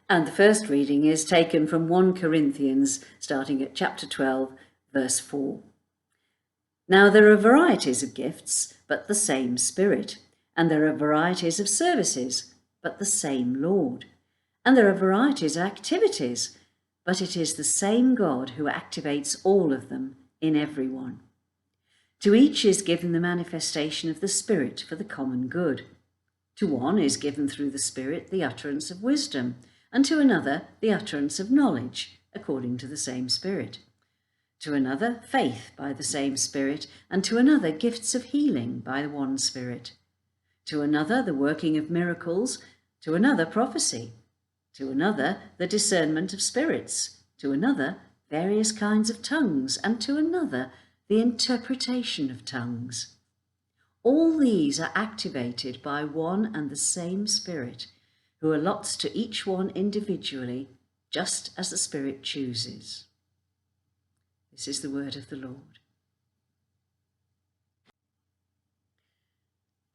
And the first reading is taken from 1 Corinthians, starting at chapter 12, verse 4. Now there are varieties of gifts, but the same Spirit. And there are varieties of services, but the same Lord. And there are varieties of activities, but it is the same God who activates all of them in everyone. To each is given the manifestation of the Spirit for the common good. To one is given through the Spirit the utterance of wisdom, and to another the utterance of knowledge, according to the same Spirit. To another faith by the same Spirit, and to another gifts of healing by the one Spirit. To another the working of miracles, to another prophecy, to another the discernment of spirits, to another various kinds of tongues, and to another the interpretation of tongues. All these are activated by one and the same Spirit, who allots to each one individually, just as the Spirit chooses. This is the word of the Lord.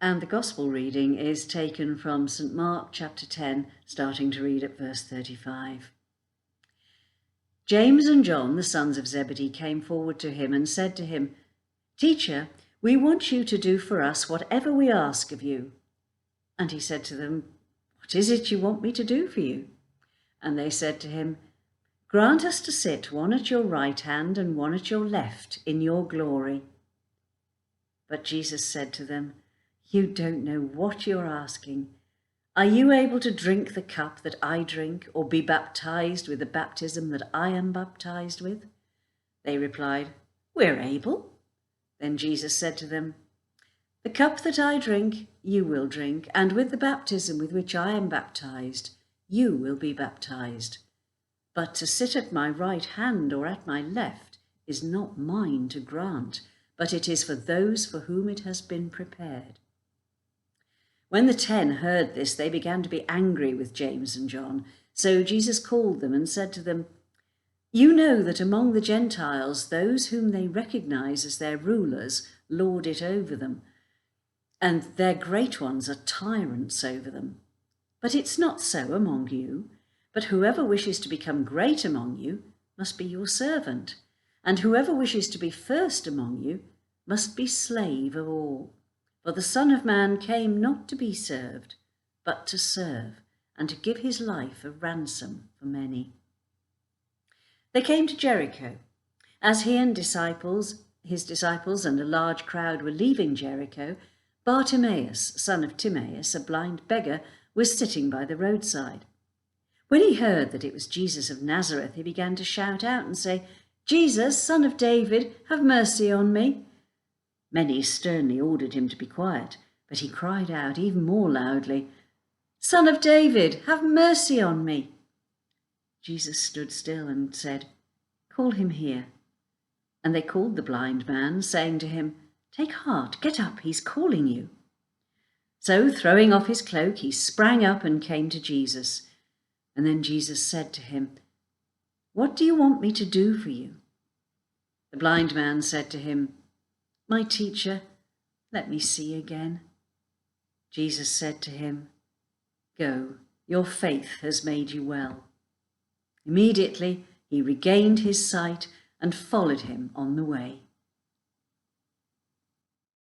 And the Gospel reading is taken from St. Mark chapter 10, starting to read at verse 35. James and John, the sons of Zebedee, came forward to him and said to him, "Teacher, we want you to do for us whatever we ask of you." And he said to them, "What is it you want me to do for you?" And they said to him, "Grant us to sit one at your right hand and one at your left in your glory." But Jesus said to them, "You don't know what you're asking. Are you able to drink the cup that I drink, or be baptized with the baptism that I am baptized with?" They replied, "We're able." Then Jesus said to them, "The cup that I drink, you will drink, and with the baptism with which I am baptized, you will be baptized. But to sit at my right hand or at my left is not mine to grant, but it is for those for whom it has been prepared." When the 10 heard this, they began to be angry with James and John. So Jesus called them and said to them, "You know that among the Gentiles, those whom they recognize as their rulers lord it over them, and their great ones are tyrants over them. But it's not so among you. But whoever wishes to become great among you must be your servant, and whoever wishes to be first among you must be slave of all. For the Son of Man came not to be served, but to serve, and to give his life a ransom for many." They came to Jericho. As he and his disciples and a large crowd were leaving Jericho, Bartimaeus, son of Timaeus, a blind beggar, was sitting by the roadside. When he heard that it was Jesus of Nazareth, he began to shout out and say, "Jesus, son of David, have mercy on me." Many sternly ordered him to be quiet, but he cried out even more loudly, "Son of David, have mercy on me." Jesus stood still and said, "Call him here." And they called the blind man, saying to him, "Take heart, get up, he's calling you." So throwing off his cloak, he sprang up and came to Jesus. And then Jesus said to him, "What do you want me to do for you?" The blind man said to him, "My teacher, let me see again." Jesus said to him, "Go, your faith has made you well." Immediately he regained his sight and followed him on the way.